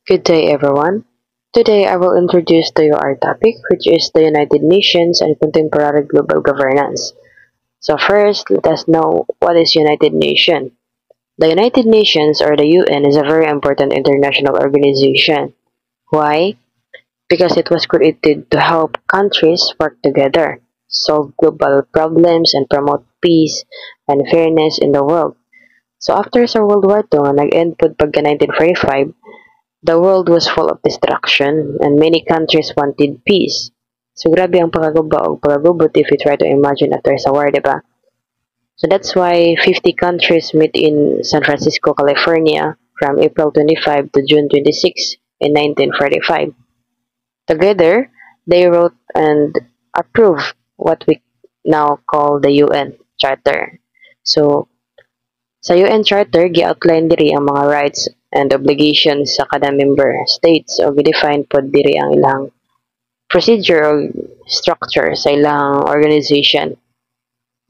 Good day, everyone. Today I will introduce to you our topic, which is the United Nations and contemporary global governance. So first, let us know what is United Nations. The United Nations, or the UN, is a very important international organization. Why? Because it was created to help countries work together, solve global problems, and promote peace and fairness in the world. So after sa World War II, nag-end po pagka 1945, the world was full of destruction and many countries wanted peace. So grabe ang pagkaguba o pagkagubot if you try to imagine after sa war, diba? So that's why 50 countries meet in San Francisco, California from April 25 to June 26 in 1945. Together, they wrote and approved what we now call the UN Charter. So, sa UN Charter, gi-outline diri ang mga rights and obligations sa kada member states o gi-define pod diri ang ilang procedure o structure sa ilang organization.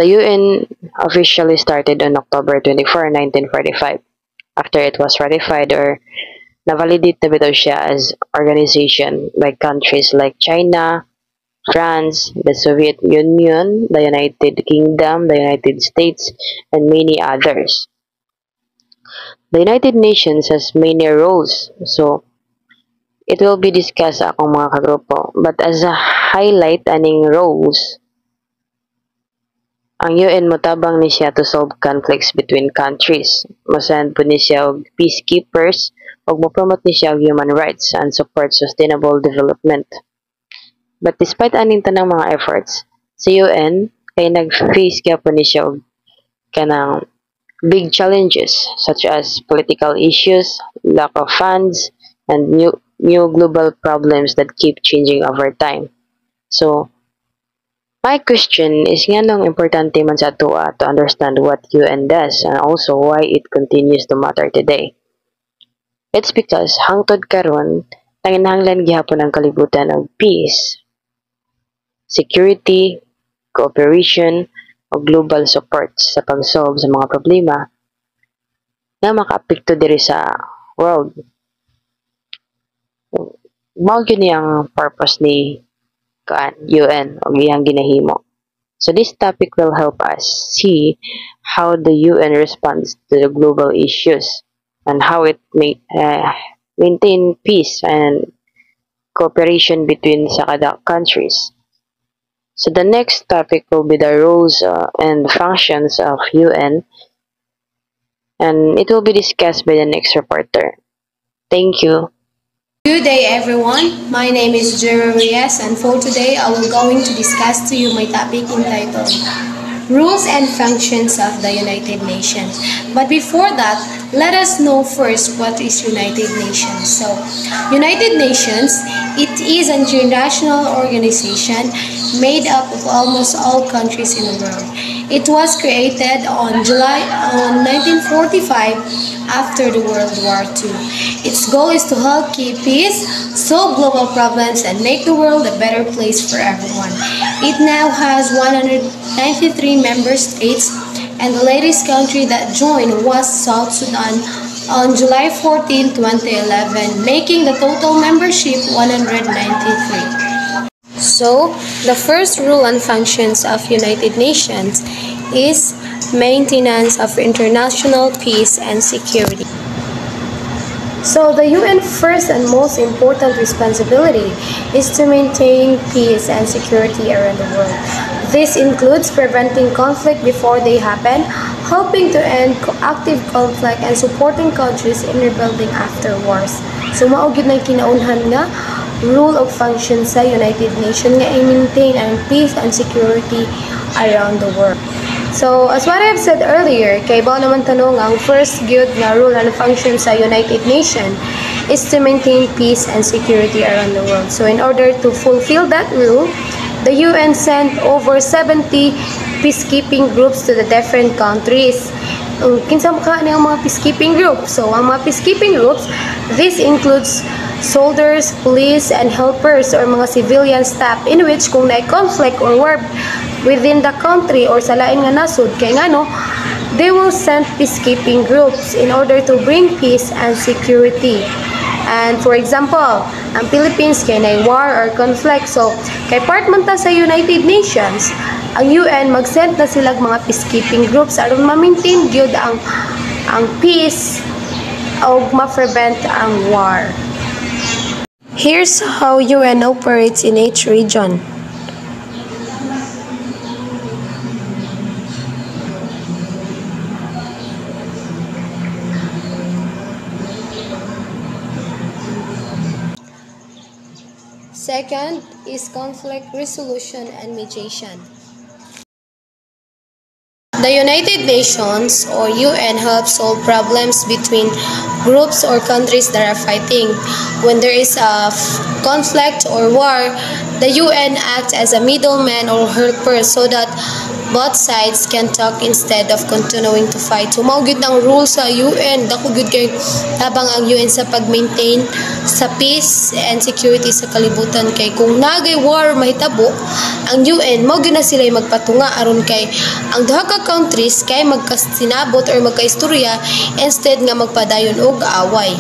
The UN officially started on October 24, 1945 after it was ratified or na-validate na bitaw siya as organization by countries like China, France, the Soviet Union, the United Kingdom, the United States, and many others. The United Nations has many roles, so it will be discussed akong mga kagrupo. But as a highlight aning roles, ang UN motabang ni siya to solve conflicts between countries. Masend po ni siya og peacekeepers ug mo-promote ni siya og human rights and support sustainable development. But despite aning tanang mga efforts, sa UN kay nag-face gyapon ni siya og kanang big challenges such as political issues, lack of funds, and new global problems that keep changing over time. So, my question is nganong importante man sa atua to understand what UN does and also why it continues to matter today. It's because hangtod karon nanginahanglan gihapon ang kalibutan og peace, security, cooperation, o global support sa pag-solve sa mga problema na makaapekto diri sa world. Mao gyud ni ang purpose ni UN o iyang ginahimo. So this topic will help us see how the UN responds to the global issues and how it maintain peace and cooperation between sa kada countries. So the next topic will be the roles and functions of UN, and it will be discussed by the next reporter. Thank you. Good day everyone, my name is Jero Reyes and for today I will going to discuss to you my topic entitled Rules and Functions of the United Nations. But before that, let us know first what is United Nations. So, United Nations, it is an international organization made up of almost all countries in the world. It was created on 1945 after the World War II. Its goal is to help keep peace, solve global problems, and make the world a better place for everyone. It now has 193 member states, and the latest country that joined was South Sudan on July 14, 2011, making the total membership 193. So, the first rule and functions of United Nations is maintenance of international peace and security. So, the UN first and most important responsibility is to maintain peace and security around the world. This includes preventing conflict before they happen, helping to end active conflict, and supporting countries in rebuilding after wars. So, maugid na kinaunhan nga rule of function sa United Nations nga i-maintain ang peace and security around the world. So, as what I have said earlier, kay bao naman tanong ang first good na rule and function sa United Nations is to maintain peace and security around the world. So, in order to fulfill that rule, the UN sent over 70 peacekeeping groups to the different countries. Kinsa ka niyang mga peacekeeping groups? So, ang mga peacekeeping groups, this includes soldiers, police, and helpers or mga civilian staff in which kung na conflict or war within the country or sa lain nga nasud kay ngano they will send peacekeeping groups in order to bring peace and security. And for example, ang Philippines kay na war or conflict. So, kay part man ta sa United Nations, ang UN mag-send na silang mga peacekeeping groups aron ma-maintain gyud ang peace o ma-prevent ang war. Here's how UN operates in each region. Second is conflict resolution and mediation. The United Nations or UN helps solve problems between groups or countries that are fighting. When there is a conflict or war, the UN acts as a middleman or helper so that both sides can talk instead of continuing to fight. So, mao gyud ang rule sa UN. Dako gyud kay tabang ang UN sa pag-maintain sa peace and security sa kalibutan. Kay kung nagay war mahitabo, ang UN mao gyud na sila magpatunga aron kay ang duha ka countries kay magkasinabot or magkaistorya instead nga magpadayon og away.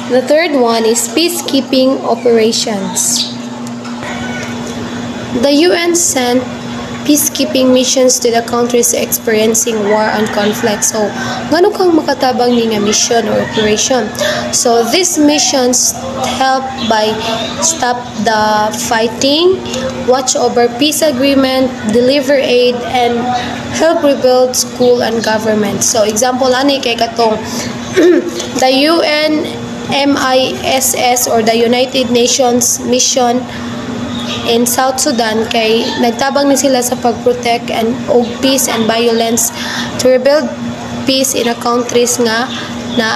The third one is peacekeeping operations. The UN sent peacekeeping missions to the countries experiencing war and conflict. So, ngano kang makatabang ni nga mission or operation? So, these missions help by stop the fighting, watch over peace agreement, deliver aid, and help rebuild school and government. So, example ani kay katong the UN MISS or the United Nations mission in South Sudan kay nagtabang ni sila sa pag-protect and og peace and violence to rebuild peace in a countries nga na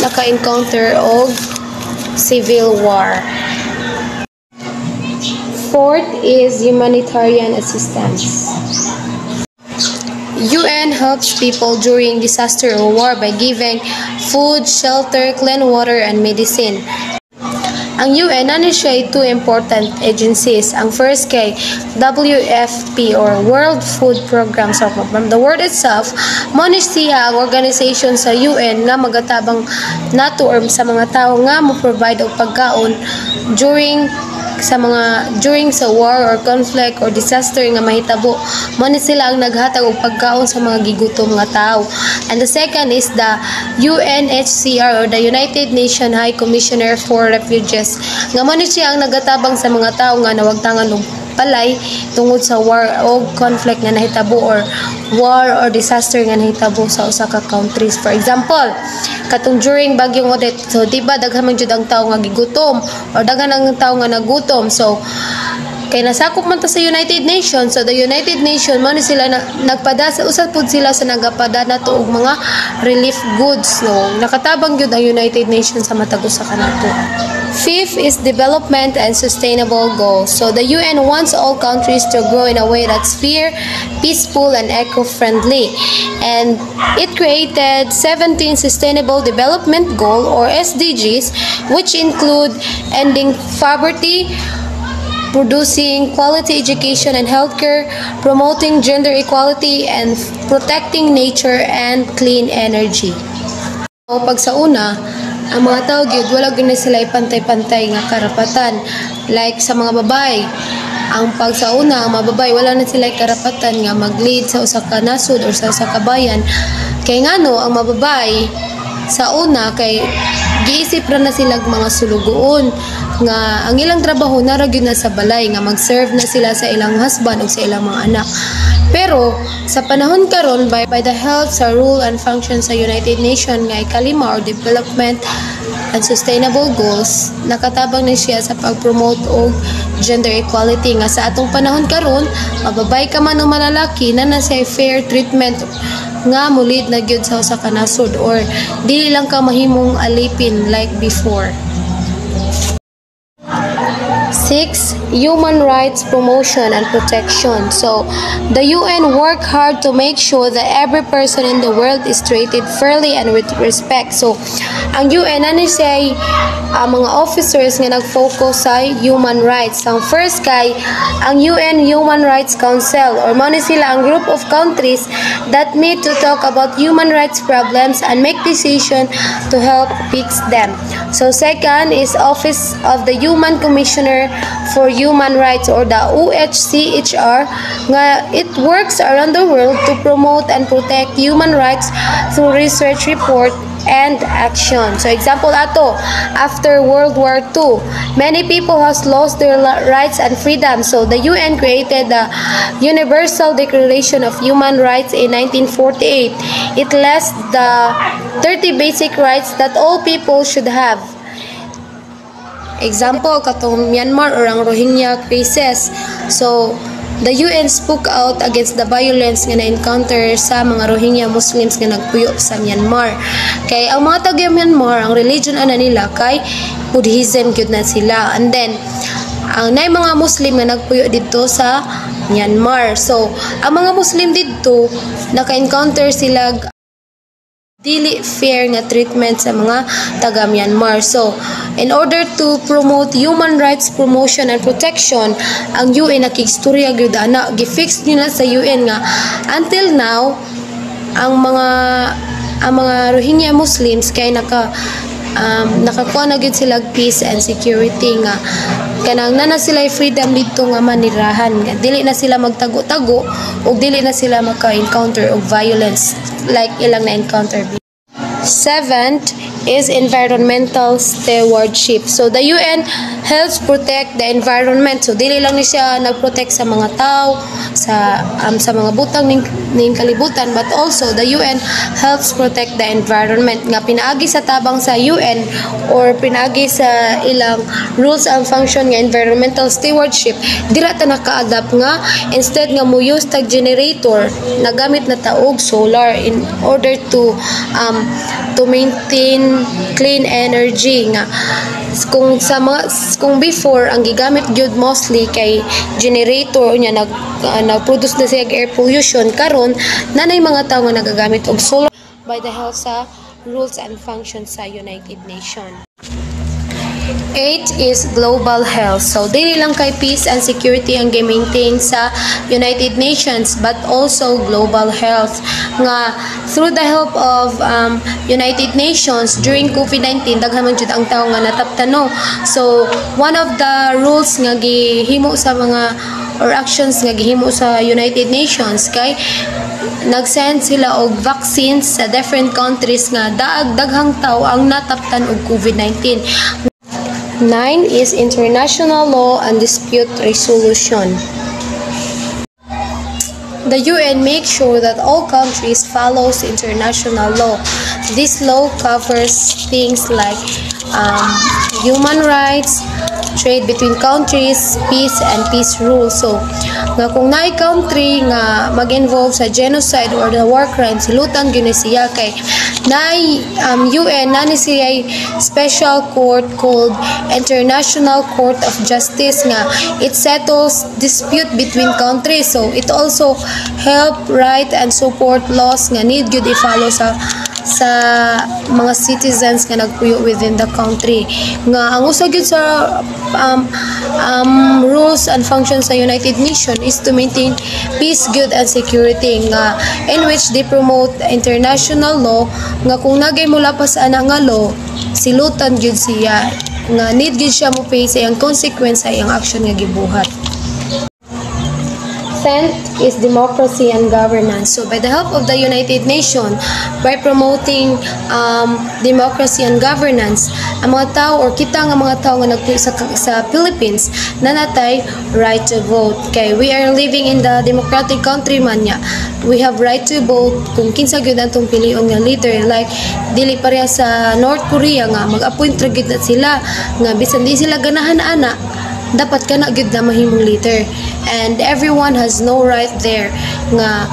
naka-encounter og civil war. Fourth is humanitarian assistance. UN helps people during disaster or war by giving food, shelter, clean water, and medicine. Ang UN ano siya two important agencies. Ang first kay WFP or World Food Program. So from the word itself, mo ni siya ang organization sa UN nga magatabang nato or sa mga tao nga mo provide og pagkaon during sa war or conflict or disaster nga mahitabo. Mo ni sila ang naghatag og pagkaon sa mga gigutom nga tao. And the second is the UNHCR or the United Nations High Commissioner for Refugees. Nga mo ni siya ang nagatabang sa mga tao nga nawagtangan og palay tungod sa war o conflict nga nahitabo or war or disaster nga nahitabo sa usa ka countries. For example, katong during bagyong Odette, so di ba daghan man jud ang tawo nga gigutom or daghan ang tawo nga nagutom. So kay nasakop man ta sa United Nations, so the United Nations mo ni sila nagpadasa usad pud sila sa nagapadana to og mga relief goods. No, nakatabang gyud ang United Nations sa matag usa kanato. Fifth is development and sustainable goals. So the UN wants all countries to grow in a way that's fair, peaceful, and eco-friendly. And it created 17 Sustainable Development Goals or SDGs, which include ending poverty, producing quality education and healthcare, promoting gender equality, and protecting nature and clean energy. So, pag sa una, ang mga tao gyud wala gyud sila pantay-pantay nga karapatan like sa mga babae. Ang pagsauna ang mga babae wala na sila karapatan nga mag-lead sa usa ka nasod or sa usa ka bayan. Kay ngano ang mga babae sa una kay giisip ra na sila mga sulugoon nga ang ilang trabaho nara gyud na sa balay nga mag-serve na sila sa ilang husband ug sa ilang mga anak. Pero sa panahon karon by the help sa rule and function sa United Nations nga ikalima or Development and Sustainable Goals, nakatabang na siya sa pag-promote og gender equality nga sa atong panahon karon, mababay ka man o malalaki na say fair treatment nga mulid na gyud sa usa ka nasod or dili lang ka mahimong alipin like before. 6. Human rights promotion and protection. So, the UN work hard to make sure that every person in the world is treated fairly and with respect. So, ang UN ano say mga officers nga nag-focus sa human rights. Ang first kay ang UN Human Rights Council or mao ni sila ang group of countries that meet to talk about human rights problems and make decision to help fix them. So second is Office of the Human Commissioner for Human Rights or the OHCHR nga it works around the world to promote and protect human rights through research report and action. So example ato, after World War II, many people has lost their rights and freedom. So the UN created the Universal Declaration of Human Rights in 1948. It lists the 30 basic rights that all people should have. Example, katong Myanmar or ang Rohingya crisis. So, the UN spoke out against the violence nga na-encounter sa mga Rohingya Muslims nga nagpuyo sa Myanmar. Kay ang mga taga Myanmar, ang religion ana nila kay Buddhism gyud na sila. And then ang nay mga Muslim nga nagpuyo didto sa Myanmar. So, ang mga Muslim didto naka-encounter sila dili fair nga treatment sa mga taga Myanmar. So, in order to promote human rights promotion and protection, ang UN nakigstorya gyud ana, gifix nila sa UN nga until now ang mga Rohingya Muslims kay nakakuha na gyud sila peace and security nga kanang na sila freedom dito nga manirahan nga dili na sila magtago-tago ug dili na sila maka-encounter og violence like ilang na-encounter. Seventh is environmental stewardship. So the UN helps protect the environment. So dili lang ni siya nagprotect sa mga tao, sa mga butang ning kalibutan, but also the UN helps protect the environment. Nga pinaagi sa tabang sa UN or pinaagi sa ilang rules and function nga environmental stewardship, dira ta naka-adapt nga instead nga mo use tag generator, nagamit na taog solar in order to maintain clean energy nga kung before ang gigamit gyud mostly kay generator nya nag-produce na siya air pollution, karon nanay mga tawo nga nagagamit og solar by the help sa rules and functions sa United Nations. 8 is global health. So, dili lang kay peace and security ang gi-maintain sa United Nations but also global health. Nga through the help of United Nations during COVID-19 daghan man jud ang tawo nga nataptano. So, one of the rules nga gihimo sa mga or actions nga gihimo sa United Nations kay nag-send sila og vaccines sa different countries nga daghang tawo ang nataptan og COVID-19. 9 is international law and dispute resolution. The UN makes sure that all countries follows international law. This law covers things like human rights, trade between countries, peace and peace rules. So, nga kung naay country nga mag-involve sa genocide or the war crimes, silutan gyud siya kay naay UN nani siya special court called International Court of Justice nga it settles dispute between countries. So, it also help write and support laws nga need gyud i-follow sa mga citizens nga nagpuyo within the country. Nga ang usa gyud sa rules and functions sa United Nations is to maintain peace, good and security nga in which they promote international law nga kung nagay mula pa sa ana nga law silutan gyud siya nga need gyud siya mo face sa iyang consequence sa iyang action nga gibuhat. 10th is democracy and governance. So, by the help of the United Nations, by promoting democracy and governance, ang mga tao or kita nga mga tao nga nagpuyo sa Philippines na natay right to vote. Kay we are living in the democratic country man niya. We have right to vote kung kinsa gyud antong pilion nga leader. Like dili pareha sa North Korea nga mag-appoint ra gyud na sila nga bisan di sila ganahan ana dapat ka na gyud na mahimong leader, and everyone has no right there nga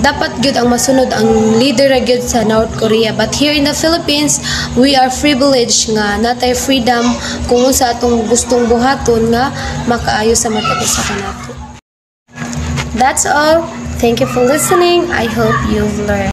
dapat gyud ang masunod ang leader ra gyud sa North Korea. But here in the Philippines, we are privileged nga natay freedom kung unsa atong gustong buhaton nga makaayo sa matag sa kanato. That's all. Thank you for listening. I hope you've learned.